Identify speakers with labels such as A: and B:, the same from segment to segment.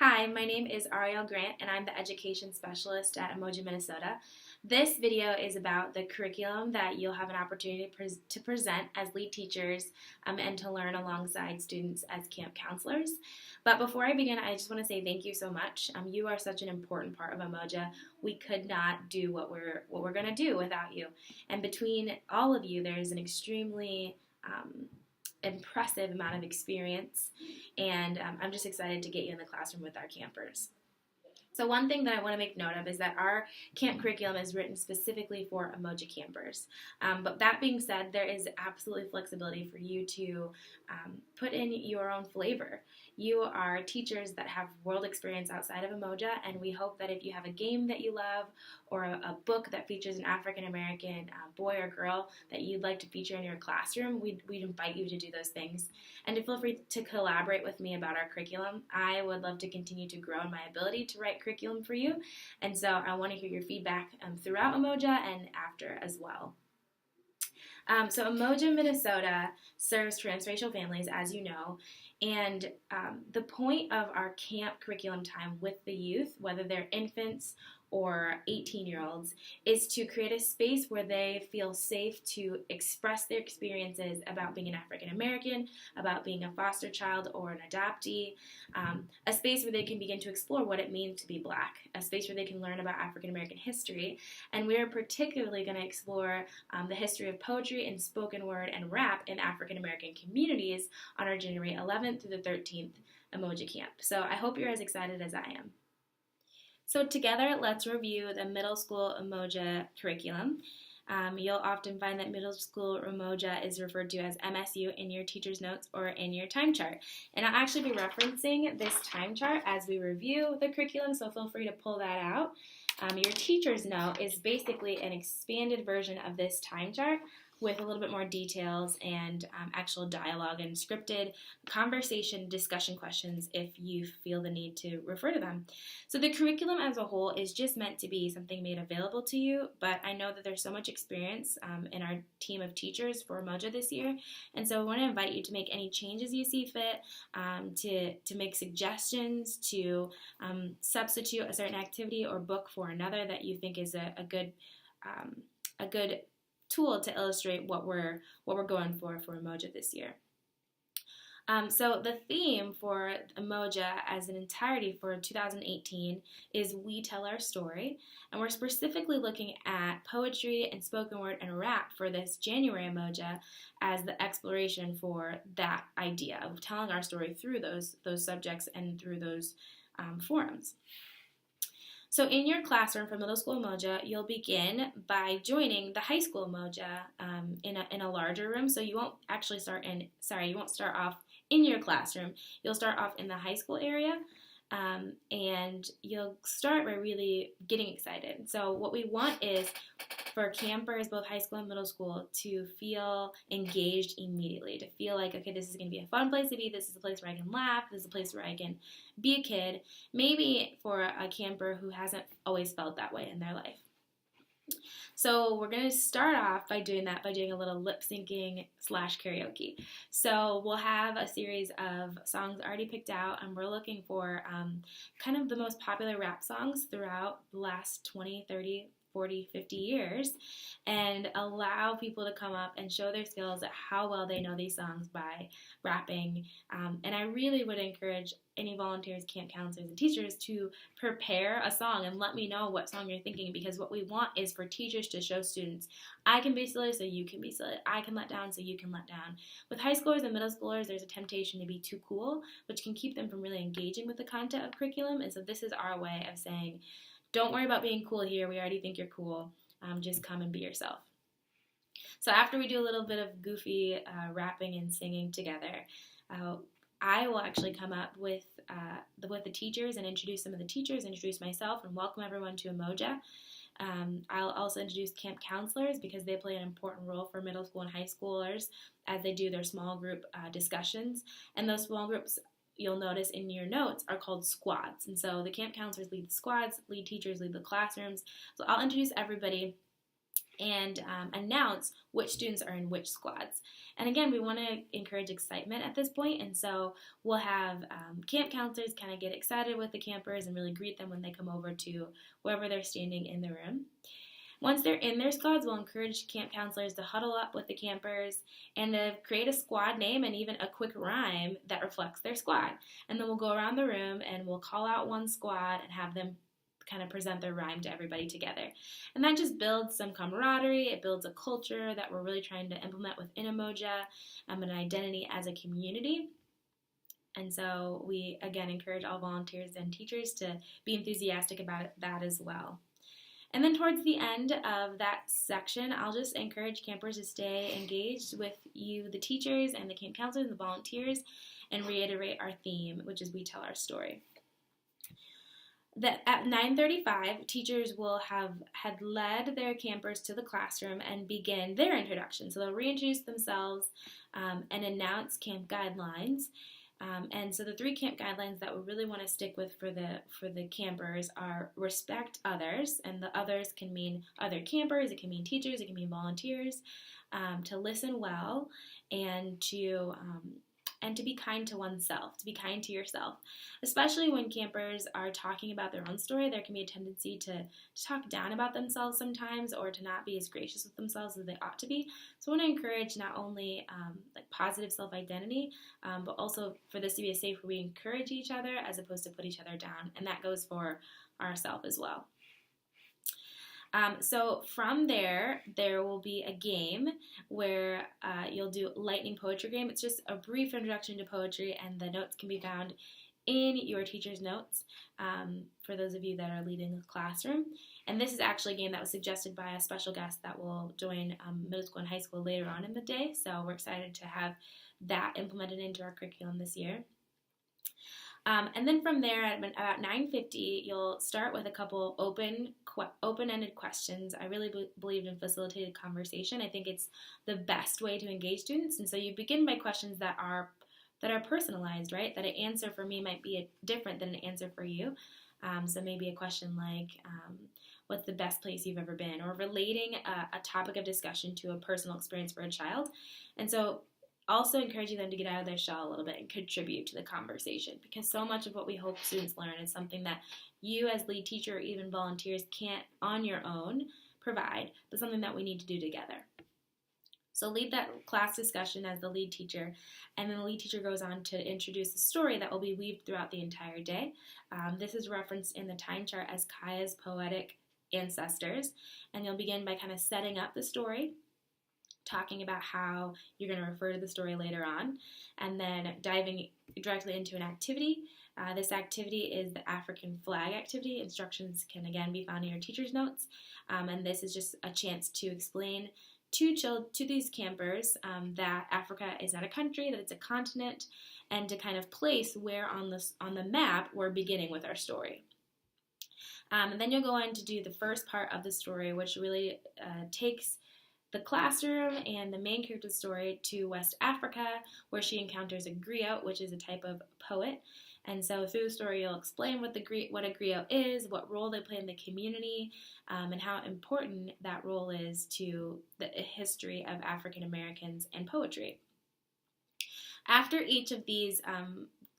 A: Hi, my name is Ariel Grant, and I'm the Education Specialist at MSU, Minnesota. This video is about the curriculum that you'll have an opportunity to present as lead teachers and to learn alongside students as camp counselors. But before I begin, I just want to say thank you so much. You are such an important part of Umoja. We could not do what we're going to do without you. And between all of you, there's an extremely impressive amount of experience, and I'm just excited to get you in the classroom with our campers. So one thing that I want to make note of is that our camp curriculum is written specifically for Umoja campers. But that being said, there is absolutely flexibility for you to put in your own flavor. You are teachers that have world experience outside of Umoja, and we hope that if you have a game that you love or a book that features an African American boy or girl that you'd like to feature in your classroom, we'd invite you to do those things. And to feel free to collaborate with me about our curriculum. I would love to continue to grow in my ability to write curriculum for you, and so I want to hear your feedback throughout Umoja and after as well. So Umoja, Minnesota serves transracial families, as you know, and the point of our camp curriculum time with the youth, whether they're infants or 18-year-olds, is to create a space where they feel safe to express their experiences about being an African American, about being a foster child or an adoptee, a space where they can begin to explore what it means to be Black, a space where they can learn about African American history, and we are particularly going to explore the history of poetry and spoken word and rap in African American communities on our January 11th through the 13th Umoja Camp. So I hope you're as excited as I am. So together, let's review the middle school Umoja curriculum. You'll often find that middle school Umoja is referred to as MSU in your teacher's notes or in your time chart. And I'll actually be referencing this time chart as we review the curriculum, so feel free to pull that out. Your teacher's note is basically an expanded version of this time chart with a little bit more details and actual dialogue and scripted conversation discussion questions if you feel the need to refer to them. So the curriculum as a whole is just meant to be something made available to you, but I know that there's so much experience in our team of teachers for Umoja this year, and so I want to invite you to make any changes you see fit, to make suggestions, to substitute a certain activity or book for another that you think is a good tool to illustrate what we're going for Umoja this year. So the theme for Umoja as an entirety for 2018 is We Tell Our Story, and we're specifically looking at poetry and spoken word and rap for this January Umoja as the exploration for that idea of telling our story through those subjects and through those forums. So in your classroom for middle school Umoja, you'll begin by joining the high school Umoja in a larger room. So you won't actually you won't start off in your classroom. You'll start off in the high school area, and you'll start by really getting excited. So what we want is for campers, both high school and middle school, to feel engaged immediately, to feel like, okay, this is going to be a fun place to be, this is a place where I can laugh, this is a place where I can be a kid, maybe for a camper who hasn't always felt that way in their life. So we're going to start off by doing a little lip syncing / karaoke. So we'll have a series of songs already picked out, and we're looking for kind of the most popular rap songs throughout the last 20, 30, 40, 50 years, and allow people to come up and show their skills at how well they know these songs by rapping. And I really would encourage any volunteers, camp counselors, and teachers to prepare a song and let me know what song you're thinking, because what we want is for teachers to show students, I can be silly so you can be silly, I can let down so you can let down. With high schoolers and middle schoolers, there's a temptation to be too cool, which can keep them from really engaging with the content of curriculum, and so this is our way of saying, don't worry about being cool here, we already think you're cool, just come and be yourself. So after we do a little bit of goofy rapping and singing together, I will actually come up with the teachers and introduce some of the teachers, introduce myself, and welcome everyone to Umoja. I'll also introduce camp counselors because they play an important role for middle school and high schoolers as they do their small group discussions, and those small groups, you'll notice in your notes, are called squads. And so the camp counselors lead the squads, lead teachers lead the classrooms. So I'll introduce everybody, and announce which students are in which squads. And again, we want to encourage excitement at this point, and so we'll have camp counselors kind of get excited with the campers and really greet them when they come over to wherever they're standing in the room. Once they're in their squads, we'll encourage camp counselors to huddle up with the campers and to create a squad name and even a quick rhyme that reflects their squad. And then we'll go around the room and we'll call out one squad and have them kind of present their rhyme to everybody together. And that just builds some camaraderie. It builds a culture that we're really trying to implement within Umoja, an identity as a community. And so we, again, encourage all volunteers and teachers to be enthusiastic about that as well. And then towards the end of that section, I'll just encourage campers to stay engaged with you, the teachers, and the camp counselors and the volunteers, and reiterate our theme, which is we tell our story. That at 9:35, teachers will have had led their campers to the classroom and begin their introduction. So they'll reintroduce themselves and announce camp guidelines. And so the 3 camp guidelines that we really want to stick with for the campers are respect others, and the others can mean other campers, it can mean teachers, it can mean volunteers, to listen well, and to be kind to oneself, to be kind to yourself. Especially when campers are talking about their own story, there can be a tendency to talk down about themselves sometimes, or to not be as gracious with themselves as they ought to be. So I want to encourage not only like positive self-identity, but also for this to be a safe where we encourage each other as opposed to put each other down, and that goes for ourselves as well. So from there will be a game where you'll do lightning poetry game. It's just a brief introduction to poetry, and the notes can be found in your teacher's notes for those of you that are leading the classroom. And this is actually a game that was suggested by a special guest that will join middle school and high school later on in the day. So we're excited to have that implemented into our curriculum this year. And then from there, at about 9:50, you'll start with a couple open-ended questions. I really believe in facilitated conversation. I think it's the best way to engage students. And so you begin by questions that are personalized, right? That an answer for me might be different than an answer for you. So maybe a question like, what's the best place you've ever been? Or relating a topic of discussion to a personal experience for a child. And so also encouraging them to get out of their shell a little bit and contribute to the conversation, because so much of what we hope students learn is something that you as lead teacher or even volunteers can't on your own provide, but something that we need to do together. So lead that class discussion as the lead teacher, and then the lead teacher goes on to introduce a story that will be weaved throughout the entire day. This is referenced in the time chart as Kaya's poetic ancestors, and you'll begin by kind of setting up the story, talking about how you're going to refer to the story later on, and then diving directly into an activity. This activity is the African flag activity. Instructions can again be found in your teacher's notes, and this is just a chance to explain to these campers that Africa is not a country, that it's a continent, and to kind of place where on the map we're beginning with our story. And then you'll go on to do the first part of the story, which really takes the classroom and the main character's story to West Africa, where she encounters a griot, which is a type of poet. And so through the story, you'll explain what a griot is, what role they play in the community, and how important that role is to the history of African Americans and poetry. After each of these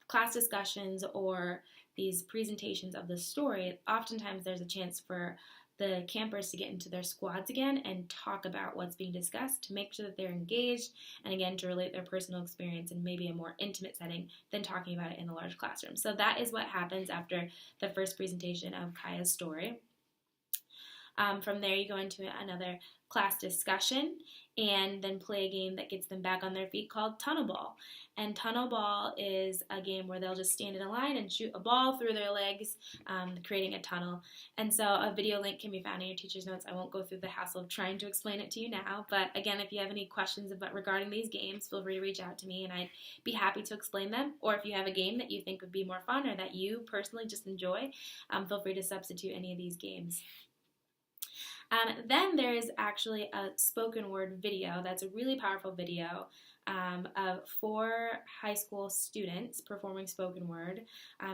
A: class discussions or these presentations of the story, oftentimes there's a chance for the campers to get into their squads again and talk about what's being discussed, to make sure that they're engaged, and again to relate their personal experience in maybe a more intimate setting than talking about it in a large classroom. So that is what happens after the first presentation of Kaya's story. From there you go into another class discussion and then play a game that gets them back on their feet called Tunnel Ball. And Tunnel Ball is a game where they'll just stand in a line and shoot a ball through their legs, creating a tunnel. And so a video link can be found in your teacher's notes. I won't go through the hassle of trying to explain it to you now, but again, if you have any questions regarding these games, feel free to reach out to me and I'd be happy to explain them. Or if you have a game that you think would be more fun or that you personally just enjoy, feel free to substitute any of these games. Then there is actually a spoken word video that's a really powerful video of 4 high school students performing spoken word.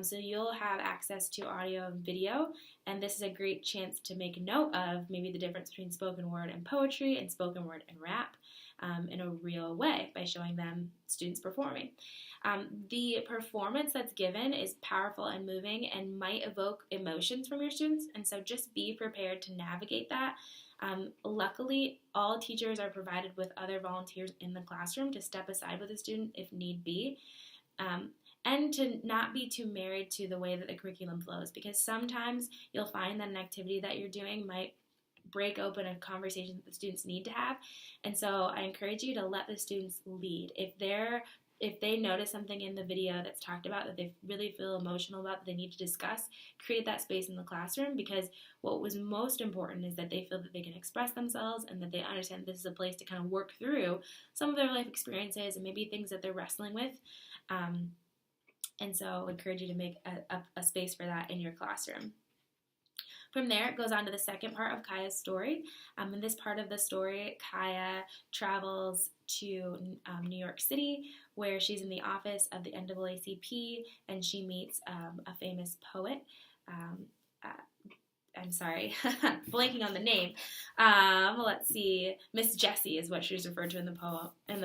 A: So you'll have access to audio and video, and this is a great chance to make note of maybe the difference between spoken word and poetry and spoken word and rap in a real way by showing them students performing. The performance that's given is powerful and moving and might evoke emotions from your students, and so just be prepared to navigate that. Luckily, all teachers are provided with other volunteers in the classroom to step aside with a student if need be, and to not be too married to the way that the curriculum flows, because sometimes you'll find that an activity that you're doing might break open a conversation that the students need to have, and so I encourage you to let the students lead. If they notice something in the video that's talked about that they really feel emotional about, that they need to discuss, create that space in the classroom, because what was most important is that they feel that they can express themselves and that they understand this is a place to kind of work through some of their life experiences and maybe things that they're wrestling with. And so I encourage you to make a space for that in your classroom. From there, it goes on to the second part of Kaya's story. In this part of the story, Kaya travels to New York City, where she's in the office of the NAACP, and she meets a famous poet. I'm sorry, blanking on the name. Let's see, Miss Jessie is what she's referred to in the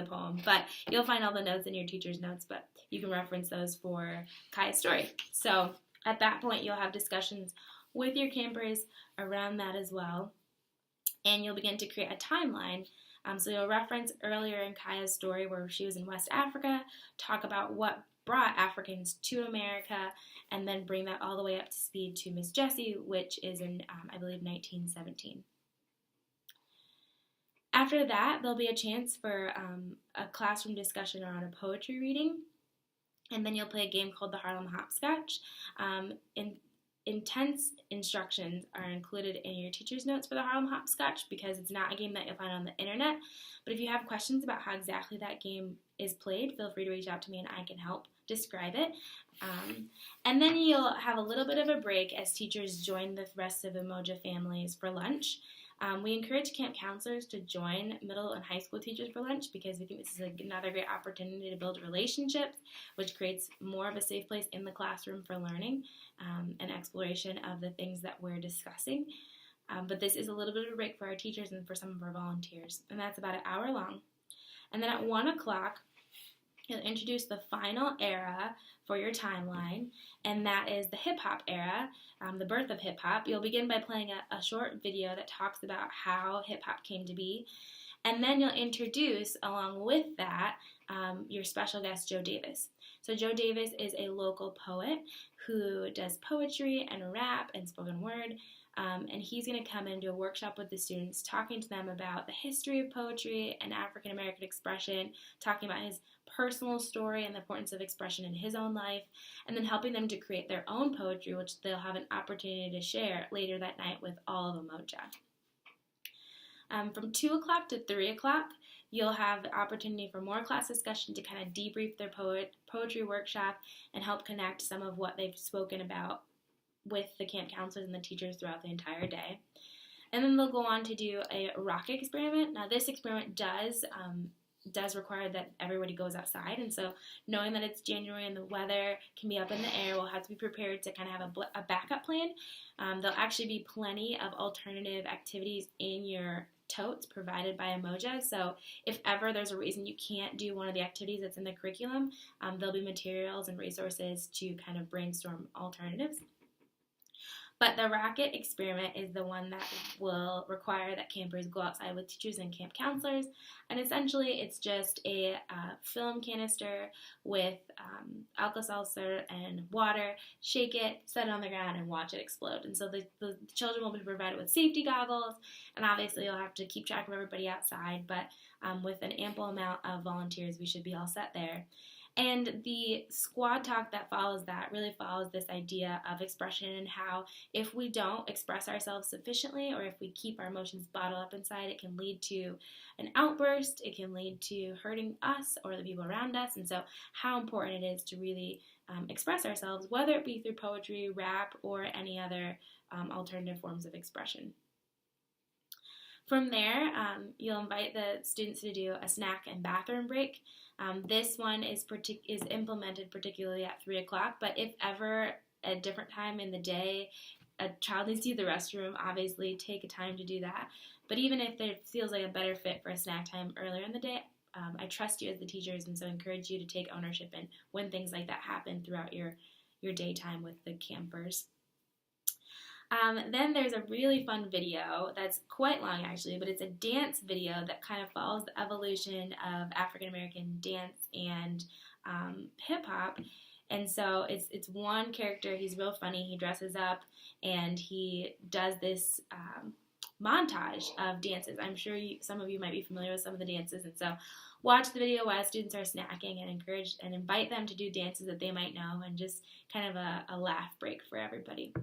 A: poem. But you'll find all the notes in your teacher's notes, but you can reference those for Kaya's story. So at that point, you'll have discussions with your campers around that as well, and you'll begin to create a timeline. So you'll reference earlier in Kaya's story where she was in West Africa, talk about what brought Africans to America, and then bring that all the way up to speed to Miss Jessie, which is in, I believe, 1917. After that, there'll be a chance for a classroom discussion around a poetry reading, and then you'll play a game called the Harlem Hopscotch. Intense instructions are included in your teacher's notes for the Harlem Hopscotch, because it's not a game that you'll find on the internet. But if you have questions about how exactly that game is played, feel free to reach out to me and I can help describe it. And then you'll have a little bit of a break as teachers join the rest of the Umoja families for lunch. We encourage camp counselors to join middle and high school teachers for lunch, because we think this is another great opportunity to build relationships, which creates more of a safe place in the classroom for learning and exploration of the things that we're discussing. But this is a little bit of a break for our teachers and for some of our volunteers, and that's about an hour long. And then at 1 o'clock, you'll introduce the final era for your timeline, and that is the hip-hop era, the birth of hip-hop. You'll begin by playing a short video that talks about how hip-hop came to be, and then you'll introduce, along with that, your special guest, Joe Davis. So Joe Davis is a local poet who does poetry and rap and spoken word, and he's going to come and do a workshop with the students, talking to them about the history of poetry and African American expression, talking about his personal story and the importance of expression in his own life, and then helping them to create their own poetry, which they'll have an opportunity to share later that night with all of Umoja. From 2 o'clock to 3 o'clock, you'll have the opportunity for more class discussion to kind of debrief their poetry workshop and help connect some of what they've spoken about with the camp counselors and the teachers throughout the entire day. And then they'll go on to do a rock experiment. Now this experiment does require that everybody goes outside, and so knowing that it's January and the weather can be up in the air, we'll have to be prepared to kind of have a backup plan. There'll actually be plenty of alternative activities in your totes provided by Umoja, so if ever there's a reason you can't do one of the activities that's in the curriculum, there'll be materials and resources to kind of brainstorm alternatives. But the rocket experiment is the one that will require that campers go outside with teachers and camp counselors. And essentially, it's just a film canister with Alka-Seltzer and water. Shake it, set it on the ground, and watch it explode. And so the children will be provided with safety goggles. And obviously, you'll have to keep track of everybody outside. But with an ample amount of volunteers, we should be all set there. And the squad talk that follows that really follows this idea of expression and how if we don't express ourselves sufficiently, or if we keep our emotions bottled up inside, it can lead to an outburst, it can lead to hurting us or the people around us. And so how important it is to really express ourselves, whether it be through poetry, rap, or any other alternative forms of expression. From there, you'll invite the students to do a snack and bathroom break. This one is implemented particularly at 3 o'clock, but if ever at a different time in the day a child needs to use the restroom, obviously take a time to do that. But even if it feels like a better fit for a snack time earlier in the day, I trust you as the teachers, and so encourage you to take ownership in when things like that happen throughout your daytime with the campers. Then there's a really fun video that's quite long actually, but it's a dance video that kind of follows the evolution of African American dance and hip hop. And so it's one character. He's real funny. He dresses up and he does this montage of dances. I'm sure some of you might be familiar with some of the dances, and so watch the video while students are snacking and encourage and invite them to do dances that they might know, and just kind of a laugh break for everybody.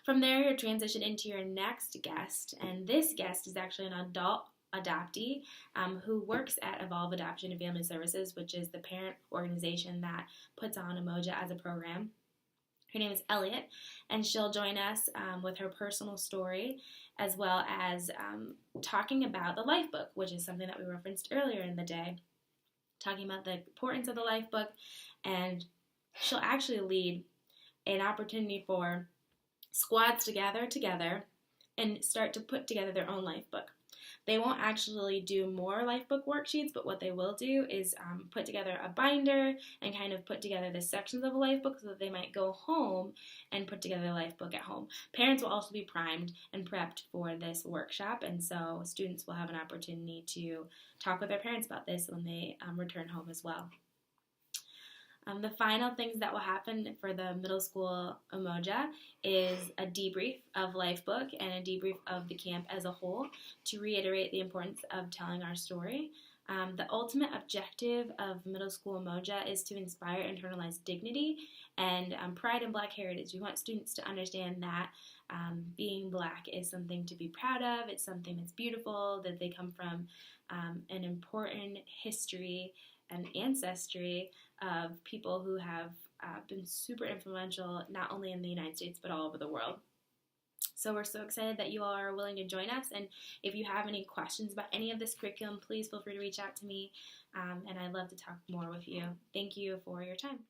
A: From there, you'll transition into your next guest, and this guest is actually an adult adoptee who works at Evolve Adoption and Family Services, which is the parent organization that puts on Umoja as a program. Her name is Elliot, and she'll join us with her personal story, as well as talking about the life book, which is something that we referenced earlier in the day, talking about the importance of the life book, and she'll actually lead an opportunity for squads to gather together and start to put together their own life book. They won't actually do more life book worksheets, but what they will do is put together a binder and kind of put together the sections of a life book so that they might go home and put together a life book at home. Parents will also be primed and prepped for this workshop, and so students will have an opportunity to talk with their parents about this when they return home as well. The final things that will happen for the middle school Umoja is a debrief of life book and a debrief of the camp as a whole to reiterate the importance of telling our story. The ultimate objective of middle school Umoja is to inspire internalized dignity and pride in Black heritage. We want students to understand that being Black is something to be proud of. It's something that's beautiful, that they come from an important history and ancestry of people who have been super influential not only in the United States but all over the world. So we're so excited that you all are willing to join us, and if you have any questions about any of this curriculum, please feel free to reach out to me, and I'd love to talk more with you. Thank you for your time.